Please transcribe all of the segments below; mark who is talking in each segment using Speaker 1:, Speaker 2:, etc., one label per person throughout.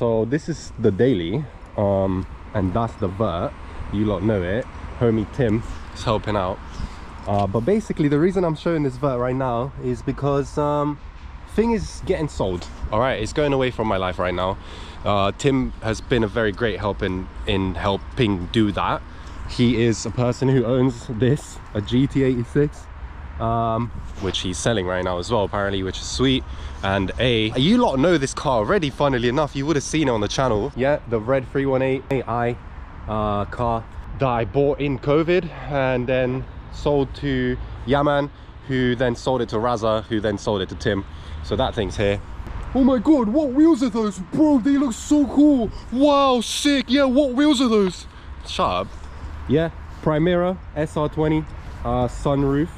Speaker 1: so this is the daily, and that's the vert. You lot know it. Homie Tim is helping out. But basically the reason I'm showing this vert right now is because thing is getting sold. All right, it's going away from my life right now. Tim has been a very great help in helping do that. He is a person who owns this, a GT86, which he's selling right now as well, apparently, which is sweet. And you lot know this car already, funnily enough. You would have seen it on the channel. Yeah, the red 318i car that I bought in COVID and then sold to Yaman, who then sold it to Raza, who then sold it to Tim. So that thing's here. Oh my god, what wheels are those? Bro, they look so cool. Wow, sick. Yeah, what wheels are those? Shut up. Yeah, Primera SR20 sunroof.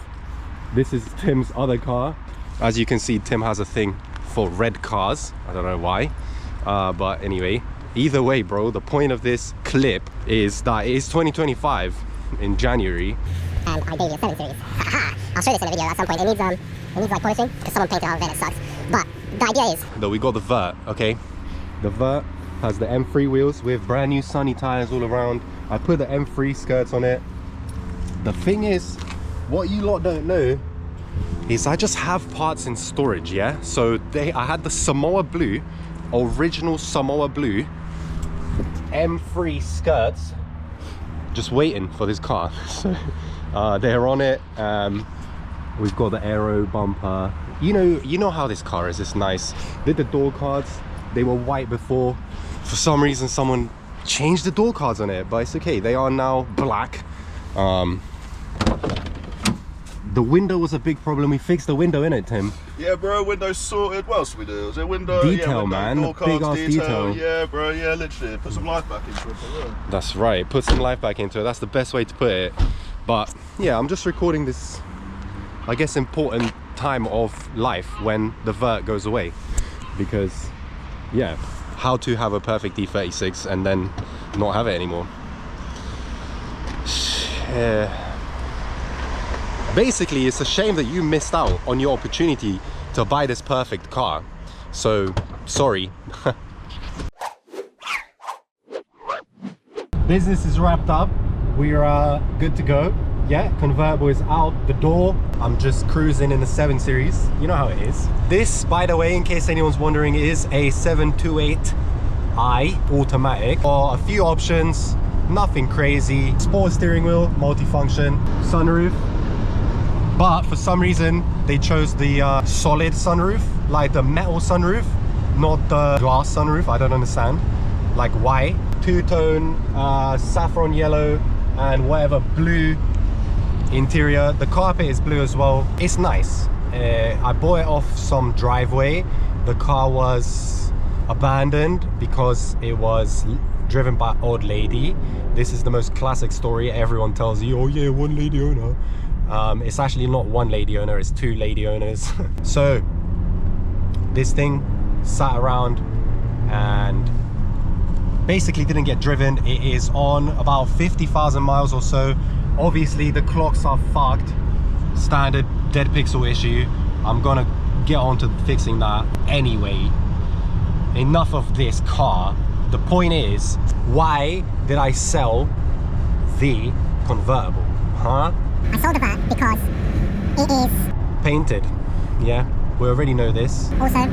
Speaker 1: This is Tim's other car. As you can see, Tim has a thing for red cars. I don't know why, but anyway, either way, bro, the point of this clip is that it is 2025 in January.
Speaker 2: And I gave you a 7 series. I'll show this in a video at some point. It needs like polishing because someone painted it out and it sucks. But the idea is
Speaker 1: that we got the vert. Okay, the vert has the M3 wheels with brand new sunny tires all around. I put the M3 skirts on it. The thing is, what you lot don't know is I just have parts in storage. Yeah, so I had the Samoa Blue, original Samoa Blue M3 skirts just waiting for this car. So they're on it. We've got the aero bumper. You know how this car is. It's nice. Did the door cards, they were white before. For some reason someone changed the door cards on it, but it's okay, they are now black. The window was a big problem. We fixed the window, innit, Tim?
Speaker 3: Yeah, bro, window's sorted. What else we do? Was it window?
Speaker 1: Detail,
Speaker 3: yeah, window,
Speaker 1: man.
Speaker 3: door cards,
Speaker 1: big ass detail.
Speaker 3: Yeah, bro, yeah, literally. Put some life back into it. Yeah.
Speaker 1: That's right, put some life back into it. That's the best way to put it. But yeah, I'm just recording this, I guess, important time of life when the vert goes away. Because, yeah, how to have a perfect E36 and then not have it anymore. Basically, it's a shame that you missed out on your opportunity to buy this perfect car. So, sorry. Business is wrapped up. We are good to go. Yeah, convertible is out the door. I'm just cruising in the 7 Series. You know how it is. This, by the way, in case anyone's wondering, is a 728i automatic. Or a few options, nothing crazy. Sport steering wheel, multifunction, sunroof. But for some reason, they chose the solid sunroof, like the metal sunroof, not the glass sunroof. I don't understand. Like, why? Two-tone, saffron yellow, and whatever blue interior. The carpet is blue as well. It's nice. I bought it off some driveway. The car was abandoned because it was driven by an old lady. This is the most classic story. Everyone tells you, oh yeah, one lady owner. It's actually not one lady owner, it's 2 lady owners. So this thing sat around and basically didn't get driven. It is on about 50,000 miles or so. Obviously the clocks are fucked, standard dead pixel issue. I'm gonna get on to fixing that anyway. Enough of this car. The point is, why did I sell the convertible? Huh?
Speaker 2: I sold the vert because it is
Speaker 1: painted. Yeah, we already know this.
Speaker 2: Also,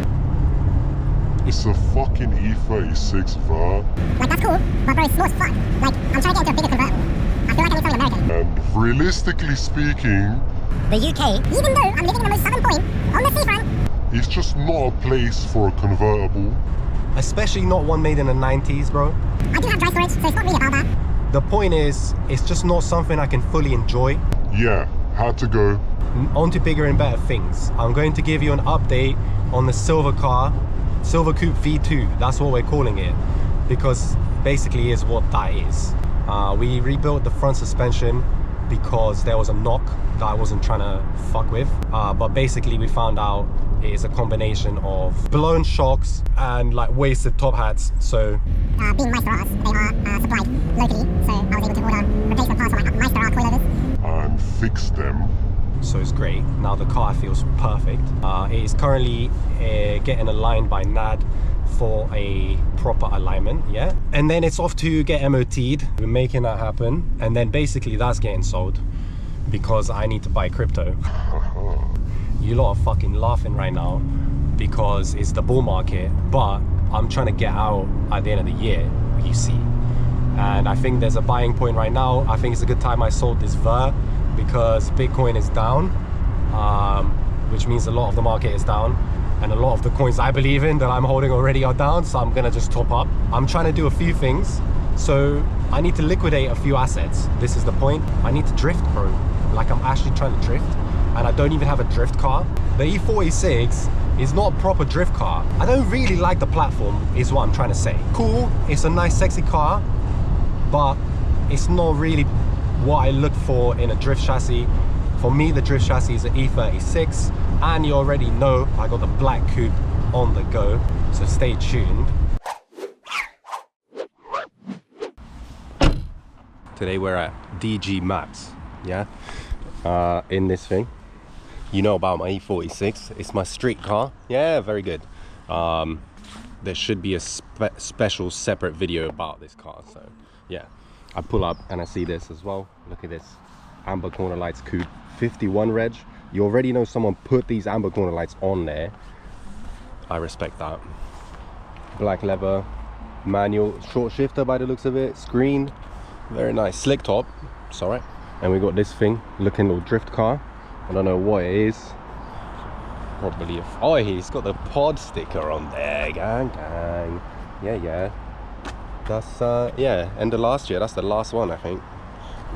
Speaker 4: it's a fucking E36 vert.
Speaker 2: Like, that's cool, but bro, it's small as fuck. Like, I'm trying to get into a bigger convertible. I feel like I need something American.
Speaker 4: And realistically speaking,
Speaker 2: the UK, even though I'm living in the most southern point on the seafront,
Speaker 4: it's just not a place for a convertible.
Speaker 1: Especially not one made in the 90s, bro.
Speaker 2: I do have dry storage, so it's not really about that.
Speaker 1: The point is, it's just not something I can fully enjoy.
Speaker 4: Yeah, had to go.
Speaker 1: On to bigger and better things. I'm going to give you an update on the silver car, Silver Coupe V2. That's what we're calling it, because basically is what that is. We rebuilt the front suspension because there was a knock that I wasn't trying to fuck with. But basically we found out it is a combination of blown shocks and like wasted top hats. So
Speaker 2: being Meister R's, they are supplied locally, so I was able to order replacement parts for my Meister R coilovers
Speaker 4: and fix them.
Speaker 1: So it's great. Now the car feels perfect. It is currently getting aligned by NAD for a proper alignment, yeah, and then it's off to get MOT'd. We're making that happen, and then basically that's getting sold because I need to buy crypto. You lot are fucking laughing right now because it's the bull market, but I'm trying to get out at the end of the year, you see, and I think there's a buying point right now. I think it's a good time I sold this VER because Bitcoin is down, which means a lot of the market is down, and a lot of the coins I believe in that I'm holding already are down, so I'm gonna just top up. I'm trying to do a few things, so I need to liquidate a few assets. This is the point. I need to drift, bro. Like, I'm actually trying to drift, and I don't even have a drift car. The E36 is not a proper drift car. I don't really like the platform, is what I'm trying to say. Cool, it's a nice sexy car, but it's not really what I look for in a drift chassis. For me, the drift chassis is an E36, and you already know I got the black coupe on the go, so stay tuned. Today we're at DG Maps, yeah, in this thing. You know about my E46, it's my street car. Yeah, very good. There should be a special separate video about this car, so yeah. I pull up and I see this as well. Look at this, amber corner lights coupe, 51 reg. You already know someone put these amber corner lights on there. I respect that. Black leather, manual, short shifter by the looks of it, screen, very nice, slick top, it's alright. And we got this thing, looking little drift car. I don't know what it is. Probably a, oh, he's got the pod sticker on there, gang. Yeah. That's yeah, end of last year. That's the last one, I think.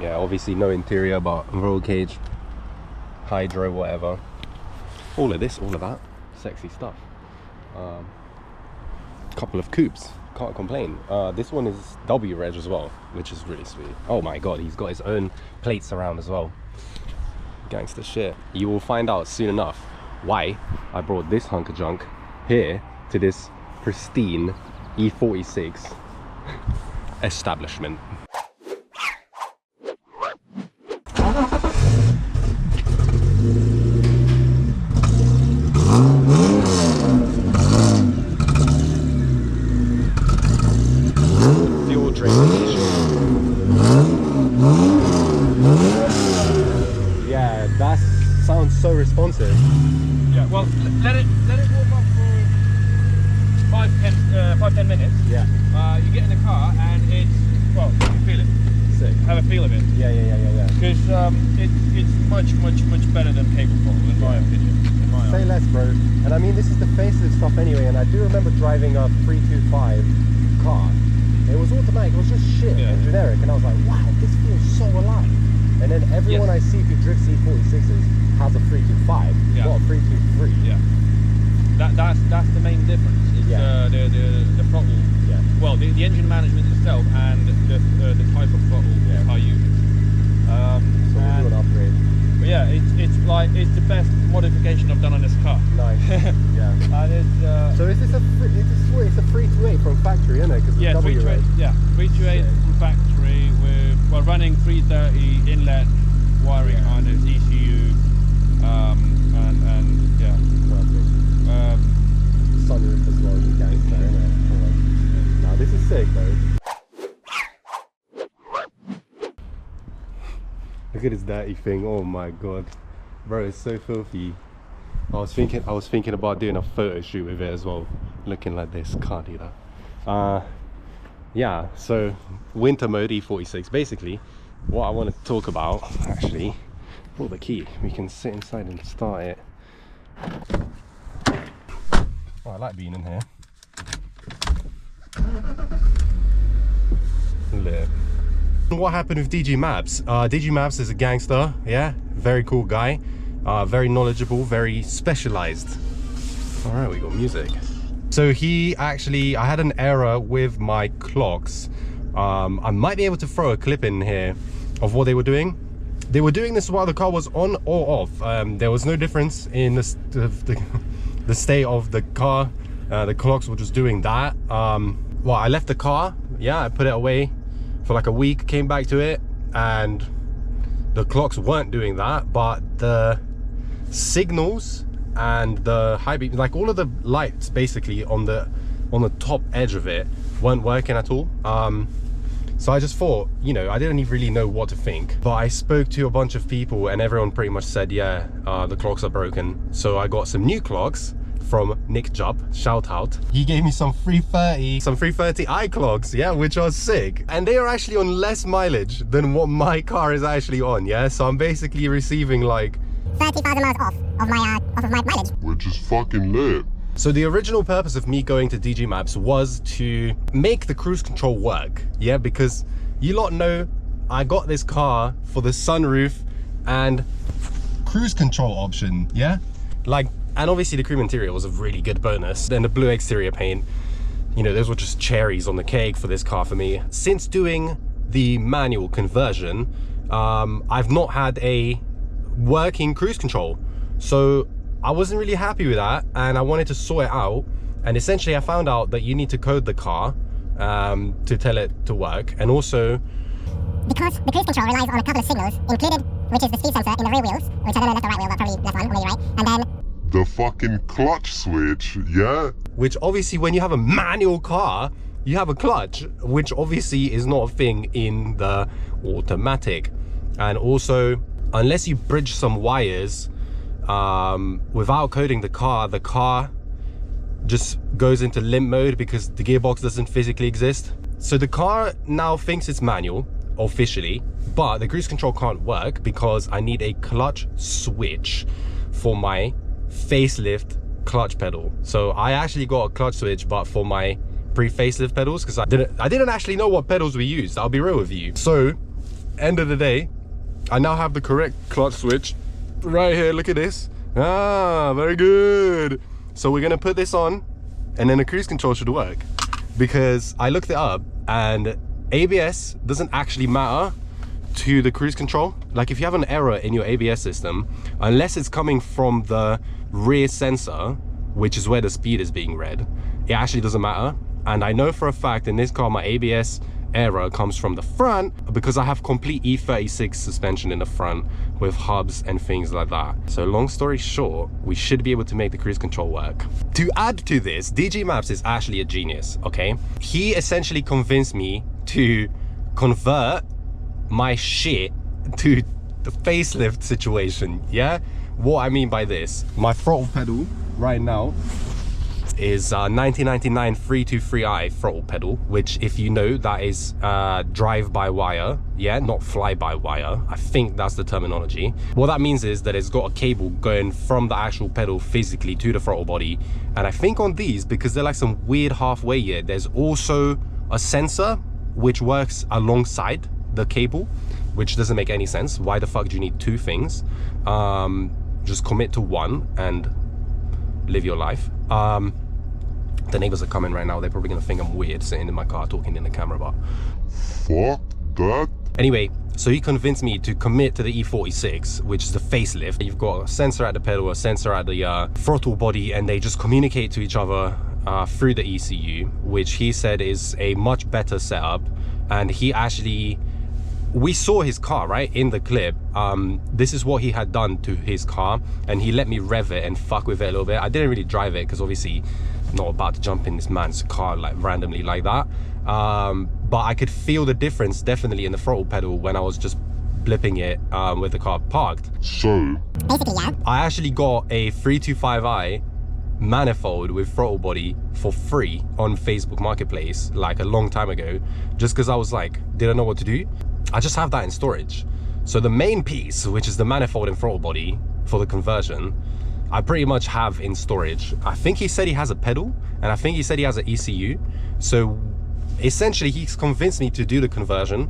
Speaker 1: Yeah, obviously no interior, but roll cage, hydro, whatever. All of this, all of that, sexy stuff. Couple of coupes, can't complain. This one is W reg as well, which is really sweet. Oh my god, he's got his own plates around as well. Gangster shit. You will find out soon enough why I brought this hunk of junk here to this pristine E46 establishment. Fuel drainage. Yeah, that sounds so responsive.
Speaker 5: Yeah, well, let it warm up for 5-10 minutes.
Speaker 1: Yeah.
Speaker 5: You get in the car and it's, well, you can feel it.
Speaker 1: Sick.
Speaker 5: Have a feel of it.
Speaker 1: Yeah.
Speaker 5: Because it's much better than cable throttle, in my opinion.
Speaker 1: Say less, bro. And I mean, this is the facelift stuff anyway, and I do remember driving a 325 car. It was automatic, it was just shit and generic, and I was like, wow, this feels so alive. And then everyone I see who drifts E46s has a 325, not a 323.
Speaker 5: Yeah. That's the main difference. It's the throttle.
Speaker 1: Yeah.
Speaker 5: Well, the engine management itself and the type of throttle car uses.
Speaker 1: So we'll do an upgrade.
Speaker 5: But yeah, it's the best modification I've done on this car.
Speaker 1: Nice. Yeah.
Speaker 5: And it's
Speaker 1: so is this it's a 328 from factory, isn't it? Because
Speaker 5: yeah, 328 from factory. We're running 330 inlet wiring on its ECU, and yeah.
Speaker 1: Sunroof as well, you gangster, innit? Nah, this is sick though. Look at this dirty thing, oh my god. Bro, it's so filthy. I was thinking about doing a photo shoot with it as well. Looking like this, can't do that. Yeah, so winter mode E46. Basically, what I want to talk about, actually, pull the key. We can sit inside and start it. Oh, I like being in here. Look. What happened with DG Maps? DG Maps is a gangster, yeah, very cool guy, very knowledgeable, very specialized. All right, we got music. So he actually, I had an error with my clocks. I might be able to throw a clip in here of what they were doing. They were doing this while the car was on or off. There was no difference in the state of the car. The clocks were just doing that. Well, I left the car, yeah, I put it away for like a week, came back to it, and the clocks weren't doing that, but the signals and the high beam, like all of the lights basically on the on the top edge of it weren't working at all. So I just thought, you know, I didn't really know what to think, but I spoke to a bunch of people and everyone pretty much said, yeah, the clocks are broken. So I got some new clocks from Nick Jubb, shout out. He gave me some 330i clocks, yeah, which are sick. And they are actually on less mileage than what my car is actually on, yeah? So I'm basically receiving like
Speaker 2: 30,000 miles off of my mileage.
Speaker 4: Which is fucking lit.
Speaker 1: So the original purpose of me going to DG Maps was to make the cruise control work, yeah, because you lot know I got this car for the sunroof and cruise control option, yeah, like, and obviously the cream interior was a really good bonus. Then the blue exterior paint, you know, those were just cherries on the cake for this car for me. Since doing the manual conversion, I've not had a working cruise control, so I wasn't really happy with that and I wanted to sort it out. And essentially I found out that you need to code the car to tell it to work. And also,
Speaker 2: because the cruise control relies on a couple of signals, included, which is the speed sensor in the rear wheels, which I don't know if that's the right wheel, but probably left one, or maybe right. And then
Speaker 4: The fucking clutch switch, yeah?
Speaker 1: which obviously when you have a manual car, you have a clutch, which obviously is not a thing in the automatic. And also, unless you bridge some wires, without coding the car just goes into limp mode because the gearbox doesn't physically exist. So the car now thinks it's manual officially, but the cruise control can't work because I need a clutch switch for my facelift clutch pedal. So I actually got a clutch switch, but for my pre-facelift pedals, because I didn't actually know what pedals we used, I'll be real with you. So end of the day, I now have the correct clutch switch right here. Look at this. Ah, very good. So we're gonna put this on and then the cruise control should work, because I looked it up and ABS doesn't actually matter to the cruise control. Like if you have an error in your ABS system, unless it's coming from the rear sensor, which is where the speed is being read, it actually doesn't matter. And I know for a fact in this car my ABS error comes from the front, because I have complete E36 suspension in the front with hubs and things like that. So long story short, we should be able to make the cruise control work. To add to this, DG Maps is actually a genius, okay? He essentially convinced me to convert my shit to the facelift situation, yeah? What I mean by this, my throttle pedal right now is 1999 323i throttle pedal, which, if you know, that is drive by wire, yeah, not fly by wire. I think that's the terminology. What that means is that it's got a cable going from the actual pedal physically to the throttle body. And I think on these, because they're like some weird halfway here, there's also a sensor which works alongside the cable, which doesn't make any sense. Why the fuck do you need two things? Just commit to one and live your life. The neighbors are coming right now. They're probably gonna think I'm weird sitting in my car talking in the camera, but
Speaker 4: Fuck that.
Speaker 1: anyway, so he convinced me to commit to the E36, which is the facelift. You've got a sensor at the pedal, a sensor at the throttle body, and they just communicate to each other through the ECU, which he said is a much better setup. And he actually, we saw his car, right, in the clip. This is what he had done to his car, and he let me rev it and fuck with it a little bit. I didn't really drive it because obviously I'm not about to jump in this man's car like randomly like that. But I could feel the difference definitely in the throttle pedal when I was just blipping it with the car parked.
Speaker 4: So,
Speaker 2: basically, yeah.
Speaker 1: I actually got a 325i manifold with throttle body for free on Facebook Marketplace like a long time ago, just because I was like, didn't know what to do. I just have that in storage. So the main piece, which is the manifold and throttle body for the conversion, I pretty much have in storage. I think he said he has a pedal, and I think he said he has an ECU. So essentially he's convinced me to do the conversion,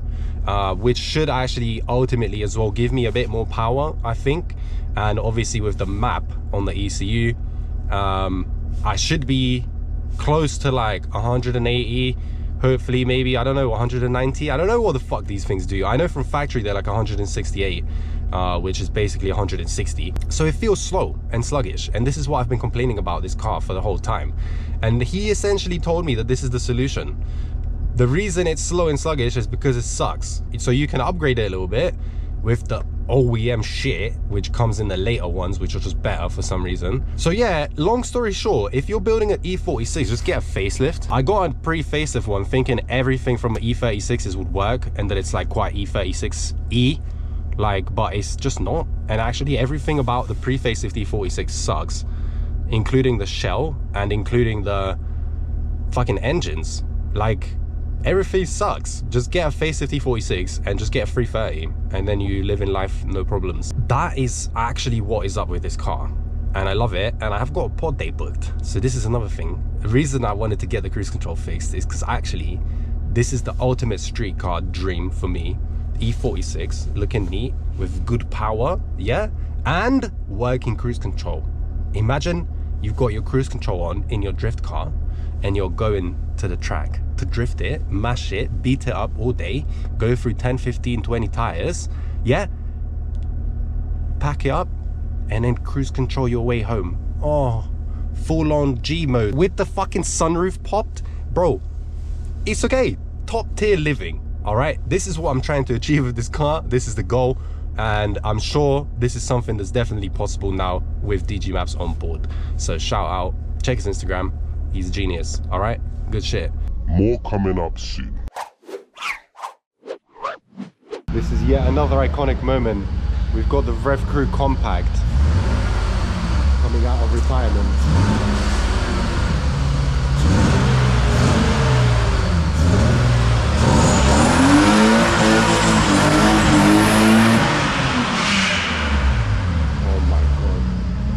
Speaker 1: which should actually ultimately as well give me a bit more power, I think. And obviously with the map on the ECU, I should be close to like 180, hopefully, maybe, I don't know, 190. I don't know what the fuck these things do. I know from factory they're like 168, which is basically 160. So it feels slow and sluggish, and this is what I've been complaining about this car for the whole time. And he essentially told me that this is the solution. The reason it's slow and sluggish is because it sucks. So you can upgrade it a little bit with the OEM shit, which comes in the later ones, which are just better for some reason. So yeah, long story short, if you're building an E46, just get a facelift. I got a pre-facelift one thinking everything from E36s would work and that it's like quite E36E, like, but it's just not. And actually everything about the pre-facelift E46 sucks, including the shell and including the fucking engines. Like, everything sucks. Just get a facelift E46 and just get a 330 and then you live in life no problems. That is actually what is up with this car, and I love it, and I have got a pod day booked. So this is another thing. The reason I wanted to get the cruise control fixed is because actually this is the ultimate street car dream for me. E46, looking neat with good power, yeah, and working cruise control. Imagine you've got your cruise control on in your drift car and you're going to the track to drift it, mash it, beat it up all day, go through 10, 15, 20 tires, yeah, pack it up and then cruise control your way home. Oh, full on G mode with the fucking sunroof popped, bro. It's okay, top tier living. All right, this is what I'm trying to achieve with this car. This is the goal, and I'm sure this is something that's definitely possible now with DG Maps on board. So shout out, check his Instagram, he's a genius. All right, good shit.
Speaker 4: More coming up soon.
Speaker 1: This is yet another iconic moment. We've got the Rev Crew Compact coming out of retirement.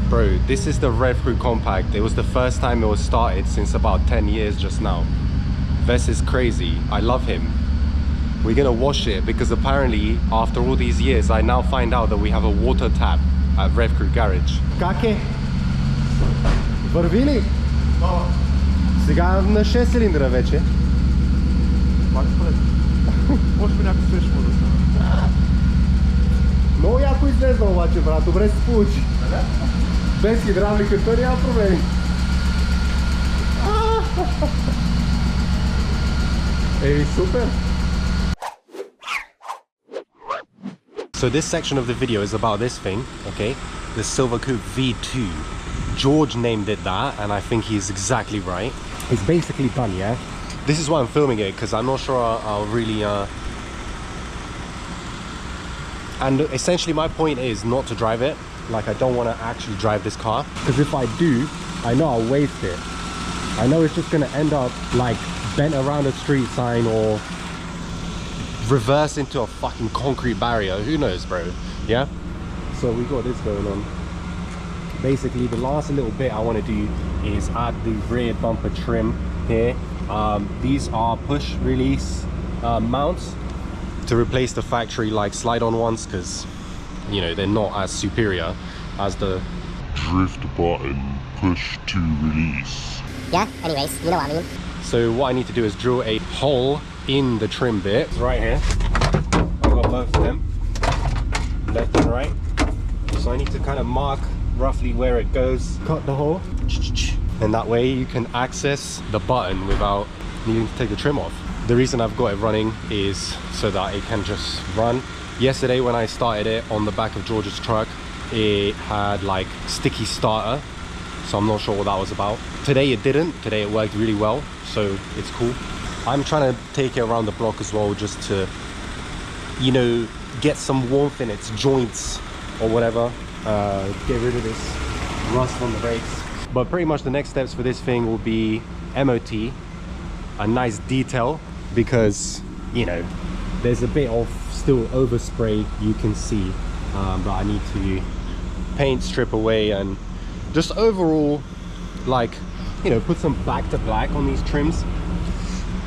Speaker 1: Bro, this is the Rev Crew Compact. It was the first time it was started since about 10 years just now. Vess is crazy. I love him. We're gonna wash it because apparently after all these years I now find out that we have a water tap at Rev Crew Garage. Каке? Върви ли? Сега на 6 цилиндра вече.
Speaker 3: Може би някакъв свеж може да стане.
Speaker 1: Много яко излезна обаче, брат. Добре се получи. Без хидравликата няма проблеми. Ей, супер! So this section of the video is about this thing, okay? The Silver Coupe V2. George named it that, and I think he's exactly right. It's basically done, yeah? This is why I'm filming it, because I'm not sure I'll really... And essentially my point is not to drive it. Like, I don't want to actually drive this car, because if I do, I know I'll waste it. I know it's just going to end up like bent around a street sign or reverse into a fucking concrete barrier. Who knows, bro? Yeah, so we got this going on. Basically the last little bit I want to do is add the rear bumper trim here. These are push release mounts to replace the factory like slide-on ones, because you know they're not as superior as the
Speaker 4: Drift button, push to release.
Speaker 2: Yeah, anyways, you know what I mean.
Speaker 1: So what I need to do is drill a hole in the trim bit. It's right here. I've got both of them, left and right. So I need to kind of mark roughly where it goes. Cut the hole. And that way you can access the button without needing to take the trim off. The reason I've got it running is so that it can just run. Yesterday when I started it on the back of George's truck, it had like sticky starter. So I'm not sure what that was about. Today it didn't. Today it worked really well, so it's cool. I'm trying to take it around the block as well, just to, you know, get some warmth in its joints or whatever. Get rid of this rust on the brakes. But pretty much the next steps for this thing will be MOT, a nice detail, because, you know, there's a bit of still overspray you can see, but I need to paint, strip away, and just overall, like, you know, put some back to black on these trims,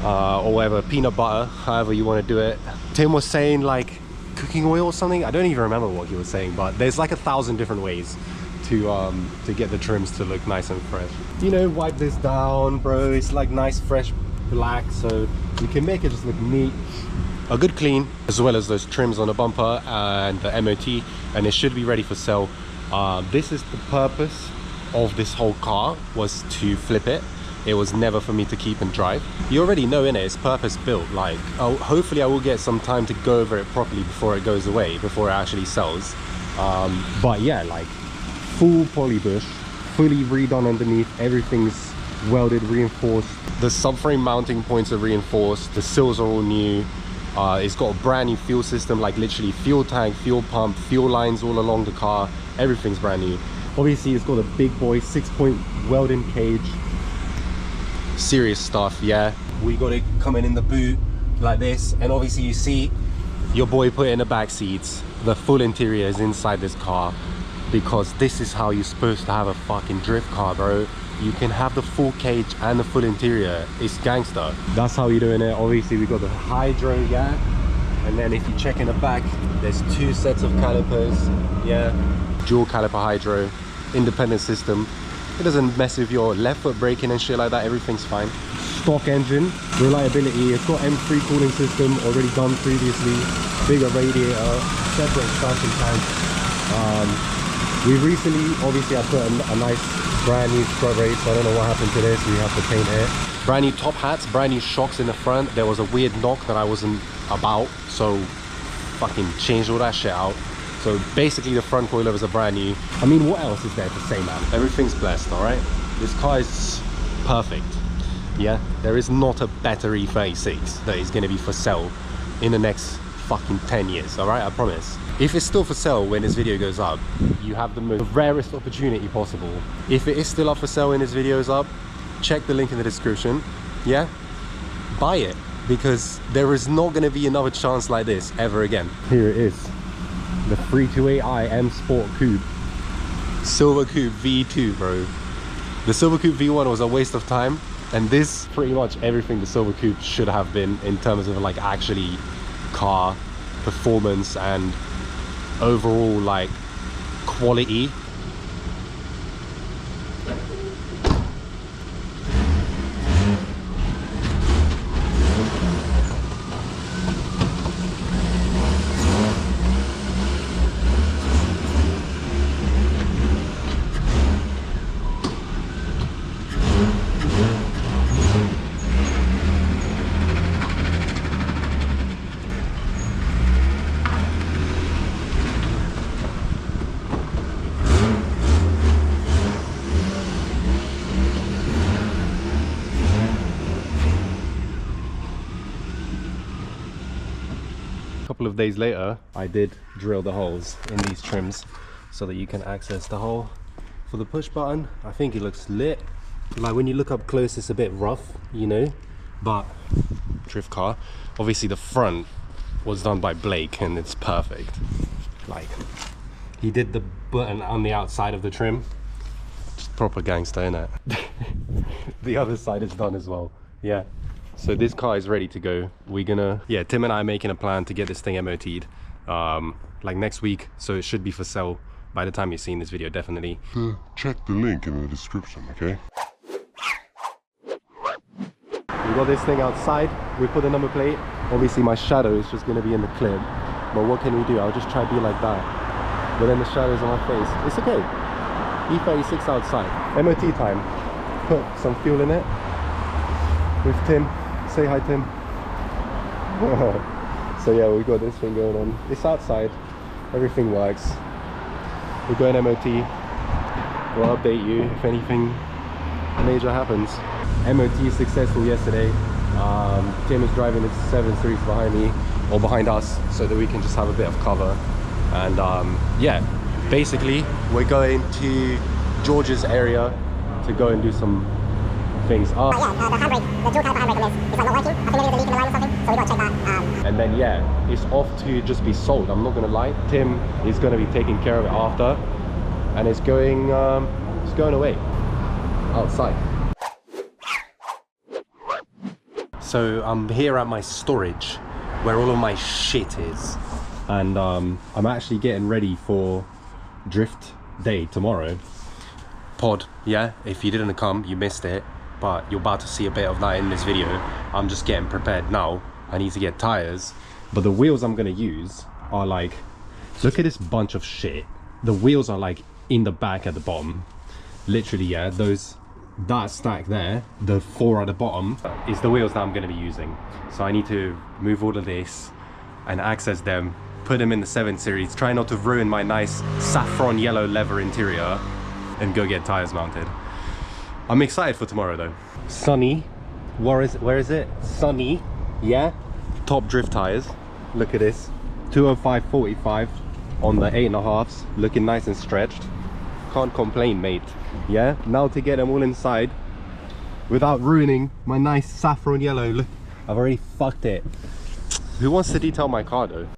Speaker 1: or whatever, peanut butter, however you want to do it. Tim was saying like cooking oil or something. I don't even remember what he was saying, but there's like 1,000 different ways to get the trims to look nice and fresh. You know, wipe this down, bro. It's like nice fresh black, so you can make it just look neat. A good clean, as well as those trims on the bumper and the MOT, and it should be ready for sale. This is the purpose of this whole car, was to flip it. it was never for me to keep and drive. You already know, innit, it's purpose built. Like, oh, hopefully I will get some time to go over it properly before it goes away, before it actually sells. But yeah, like full poly bush, fully redone underneath, everything's welded, reinforced. The subframe mounting points are reinforced, the sills are all new. It's got a brand new fuel system, like literally fuel tank, fuel pump, fuel lines all along the car, everything's brand new. Obviously it's got a big boy 6-point welding cage, serious stuff. Yeah, we got it coming in the boot like this, and obviously you see your boy put in the back seats. The full interior is inside this car, because this is how you're supposed to have a fucking drift car, bro. You can have the full cage and the full interior. It's gangster. That's how you're doing it. Obviously we got the hydro, yeah, and then if you check in the back, there's 2 sets of calipers, yeah, dual caliper hydro, independent system. It doesn't mess with your left foot braking and shit like that. Everything's fine. Stock engine, reliability. It's got M3 cooling system already done previously, bigger radiator, separate expansion tank. We recently, obviously I put a nice brand new scrub race. I don't know what happened to this, we have to paint it. Brand new top hats, brand new shocks in the front. There was a weird knock that I wasn't about, so fucking changed all that shit out. So basically the front coilovers are brand new. I mean, what else is there to say, man? Everything's blessed, all right? This car is perfect, yeah? There is not a better E36 that is gonna be for sale in the next fucking 10 years, all right? I promise. If it's still for sale when this video goes up, you have the most rarest opportunity possible. If it is still up for sale when this video is up, check the link in the description, yeah? Buy it, because there is not gonna be another chance like this ever again. Here it is, the 328i M Sport Coupe. Silver Coupe V2, bro. The Silver Coupe V1 was a waste of time, and this pretty much everything the Silver Coupe should have been in terms of like actually car performance and overall like quality. Couple of days later, I did drill the holes in these trims so that you can access the hole for the push button. I think it looks lit. Like when you look up close, it's a bit rough, you know, but drift car. Obviously the front was done by Blake and it's perfect. Like he did the button on the outside of the trim. Just proper gangster, innit? The other side is done as well, yeah. So this car is ready to go. We're gonna, yeah, Tim and I are making a plan to get this thing MOT'd like next week, so it should be for sale by the time you're seeing this video, definitely.
Speaker 4: Check the link in the description, okay?
Speaker 1: We got this thing outside, we put the number plate. Obviously my shadow is just gonna be in the clip, but what can we do? I'll just try to be like that, but then the shadow's on my face. It's okay. E36 outside. MOT time. Put some fuel in it with Tim. Say hi, Tim. So yeah, we got this thing going on. It's outside, everything works. We're going MOT. We'll update you if anything major happens. MOT successful yesterday. Tim is driving his 7 Series behind me, or behind us, so that we can just have a bit of cover. And yeah, basically we're going to George's area to go and do some things.
Speaker 2: Yeah, the handbrake, the dual caliper handbrake is like not working. I think maybe there's a leak in the line or something, so we gotta check that.
Speaker 1: And then yeah, it's off to just be sold. I'm not gonna lie. Tim is gonna be taking care of it after, and it's going away outside. So I'm here at my storage where all of my shit is, and I'm actually getting ready for drift day tomorrow. Pod, yeah, if you didn't come, you missed it, but you're about to see a bit of that in this video. I'm just getting prepared now. I need to get tires, but the wheels I'm gonna use are like, look at this bunch of shit. The wheels are like in the back at the bottom, literally. Yeah, those that stack there, the 4 at the bottom, is the wheels that I'm going to be using. So I need to move all of this and access them, put them in the 7 Series, try not to ruin my nice saffron yellow leather interior, and go get tires mounted. I'm excited for tomorrow though. Sunny, where is it? Sunny, yeah. Top drift tires. Look at this. 205/45 on the 8.5s, looking nice and stretched. Can't complain, mate. Yeah. Now to get them all inside without ruining my nice saffron yellow. Look, I've already fucked it. Who wants to detail my car though?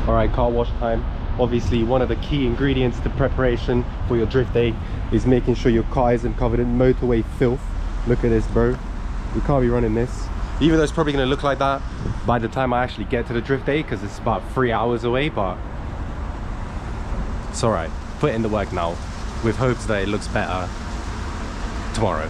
Speaker 1: All right, car wash time. Obviously, one of the key ingredients to preparation for your drift day is making sure your car isn't covered in motorway filth. Look at this, bro. You can't be running this. Even though it's probably going to look like that by the time I actually get to the drift day, because it's about 3 hours away, but it's all right. Put in the work now with hopes that it looks better tomorrow.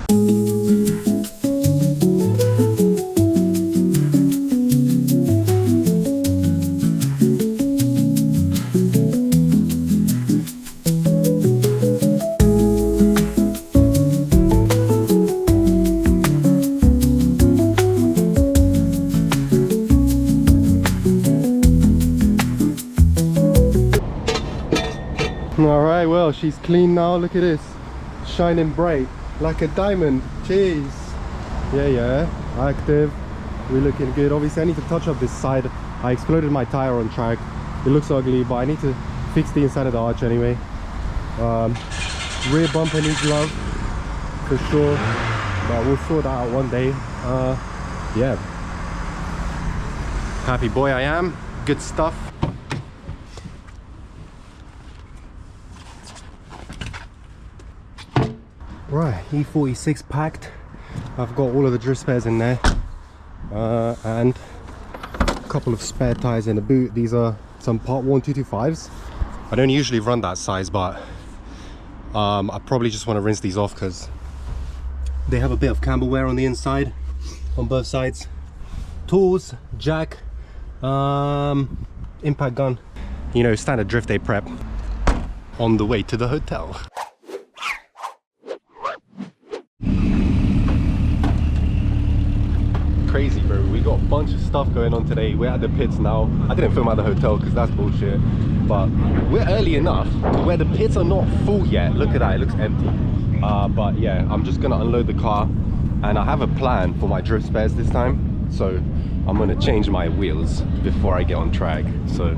Speaker 1: All right, well, she's clean now. Look at this, shining bright like a diamond. Jeez. Yeah, active. We're looking good. Obviously I need to touch up this side. I exploded my tire on track. It looks ugly, but I need to fix the inside of the arch anyway. Rear bumper needs love for sure, but we'll sort that out one day. Yeah, happy boy I am. Good stuff. Right, E36 packed. I've got all of the drift spares in there, and a couple of spare tires in the boot. These are some part 1225s. I don't usually run that size, but I probably just want to rinse these off because they have a bit of camber wear on the inside on both sides. Tools, jack, impact gun, you know, standard drift day prep on the way to the hotel. Crazy, bro. We got a bunch of stuff going on today. We're at the pits now. I didn't film at the hotel because that's bullshit, but we're early enough to where the pits are not full yet. Look at that, it looks empty. But yeah, I'm just gonna unload the car, and I have a plan for my drift spares this time, so I'm gonna change my wheels before I get on track. So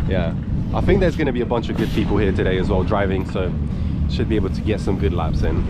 Speaker 1: yeah, I think there's gonna be a bunch of good people here today as well driving, so should be able to get some good laps in.